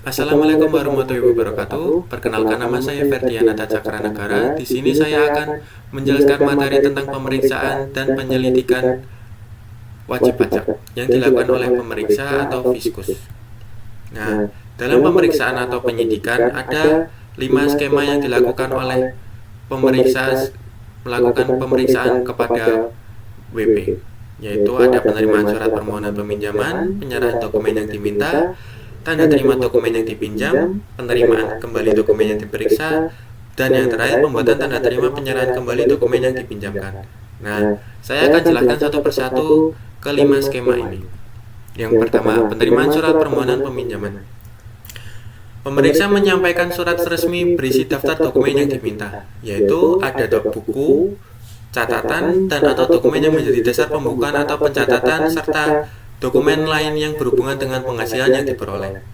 Assalamualaikum warahmatullahi wabarakatuh. Perkenalkan, nama saya Ferdianata Cakranegara. Di sini saya akan menjelaskan materi tentang pemeriksaan dan penyelidikan wajib pajak yang dilakukan oleh pemeriksa atau fiskus. Nah, dalam pemeriksaan atau penyidikan ada 5 skema yang dilakukan oleh pemeriksa melakukan pemeriksaan kepada WP, yaitu ada penerimaan surat permohonan peminjaman, penyerahan dokumen yang diminta, tanda terima dokumen yang dipinjam, penerimaan kembali dokumen yang diperiksa, dan yang terakhir pembuatan tanda terima penyerahan kembali dokumen yang dipinjamkan. Nah, saya akan jelaskan satu persatu kelima skema ini. Yang pertama, penerimaan surat permohonan peminjaman. Pemeriksa menyampaikan surat resmi berisi daftar dokumen yang diminta, yaitu ada buku, catatan, dan atau dokumen yang menjadi dasar pembukaan atau pencatatan, serta dokumen lain yang berhubungan dengan penghasilan yang diperoleh.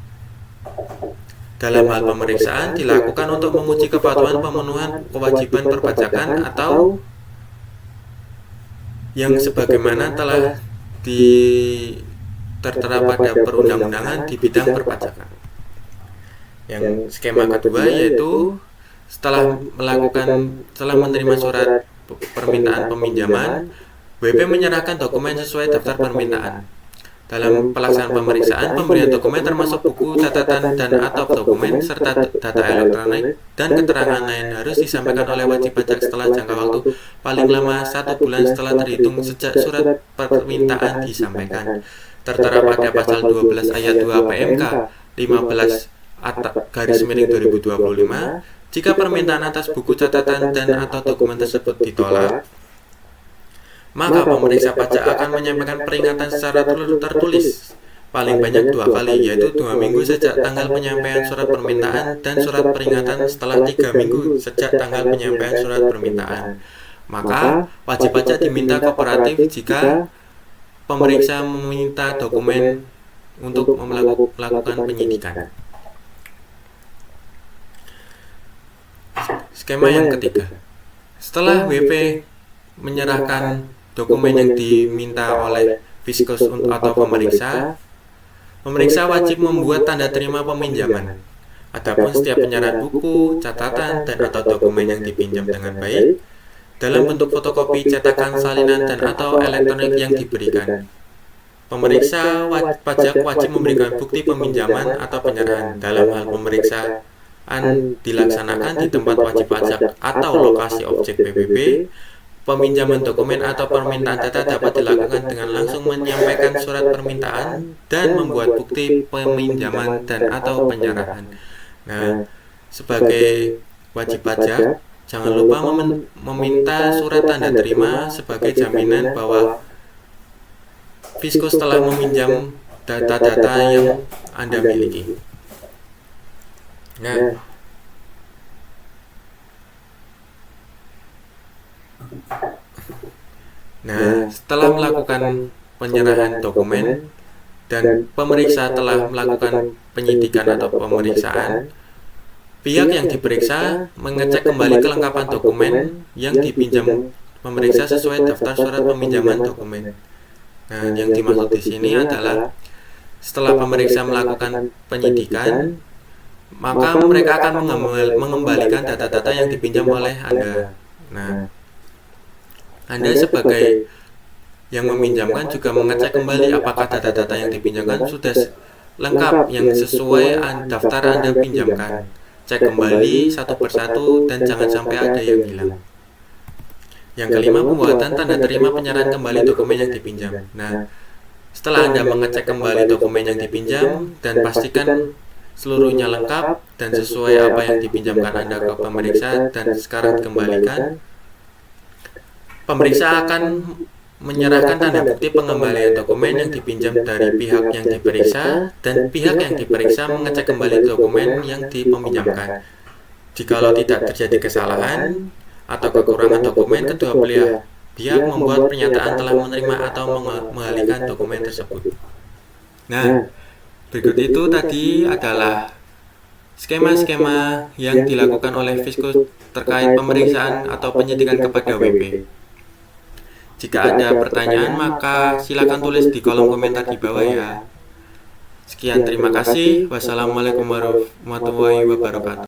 Dalam hal pemeriksaan dilakukan untuk menguji kepatuhan pemenuhan kewajiban perpajakan atau yang sebagaimana telah tertera pada perundang-undangan di bidang perpajakan. Yang skema kedua yaitu setelah menerima surat permintaan peminjaman, WP menyerahkan dokumen sesuai daftar permintaan. Dalam pelaksanaan pemeriksaan, pemberian dokumen termasuk buku, catatan, dan atau dokumen, serta data elektronik dan keterangan lain harus disampaikan oleh wajib pajak setelah jangka waktu paling lama 1 bulan setelah terhitung sejak surat permintaan disampaikan. Tertera pada pasal 12 ayat 2 PMK 15/2025, jika permintaan atas buku, catatan, dan atau dokumen tersebut ditolak, maka pemeriksa pajak akan menyampaikan peringatan secara tertulis paling banyak 2 kali, yaitu 2 minggu sejak tanggal penyampaian surat permintaan dan surat peringatan setelah 3 minggu sejak tanggal penyampaian surat permintaan. Maka wajib pajak diminta kooperatif jika pemeriksa meminta dokumen untuk melakukan penyidikan. Skema yang ketiga, setelah WP menyerahkan dokumen yang diminta oleh fiskus atau pemeriksa wajib membuat tanda terima peminjaman. Adapun setiap penyerahan buku, catatan, dan atau dokumen yang dipinjam dengan baik dalam bentuk fotokopi, cetakan, salinan, dan atau elektronik yang diberikan. Pemeriksa pajak wajib memberikan bukti peminjaman atau penyerahan. Dalam hal pemeriksaan dilaksanakan di tempat wajib pajak atau lokasi objek PBB, peminjaman dokumen atau permintaan data dapat dilakukan dengan langsung menyampaikan surat permintaan dan membuat bukti peminjaman dan atau penyerahan. Nah, sebagai wajib pajak, jangan lupa meminta surat tanda terima sebagai jaminan bahwa fiskus telah meminjam data-data yang Anda miliki. Nah, setelah melakukan penyerahan dokumen dan pemeriksa telah melakukan penyidikan atau pemeriksaan, pihak yang diperiksa mengecek kembali kelengkapan dokumen yang dipinjam pemeriksa sesuai daftar surat peminjaman dokumen. Nah, yang dimaksud di sini adalah setelah pemeriksa melakukan penyidikan, maka mereka akan mengembalikan data-data yang dipinjam oleh Anda. Nah, Anda sebagai yang meminjamkan juga mengecek kembali apakah data-data yang dipinjamkan sudah lengkap yang sesuai daftar Anda pinjamkan. Cek kembali satu persatu dan jangan sampai ada yang hilang. Yang kelima, pembuatan tanda terima penyerahan kembali dokumen yang dipinjam. Nah, setelah Anda mengecek kembali dokumen yang dipinjam dan pastikan seluruhnya lengkap dan sesuai apa yang dipinjamkan Anda ke pemeriksa dan sekarang dikembalikan, pemeriksa akan menyerahkan tanda bukti pengembalian dokumen yang dipinjam dari pihak yang diperiksa, dan pihak yang diperiksa mengecek kembali dokumen yang dipeminjamkan. Jikalau tidak terjadi kesalahan atau kekurangan dokumen, kedua pihak membuat pernyataan telah menerima atau mengalihkan dokumen tersebut. Nah, berikut itu tadi adalah skema-skema yang dilakukan oleh fiskus terkait pemeriksaan atau penyidikan kepada WP. Jika ada pertanyaan, maka silakan tulis di kolom komentar di bawah ya. Sekian, terima kasih. Wassalamualaikum warahmatullahi wabarakatuh.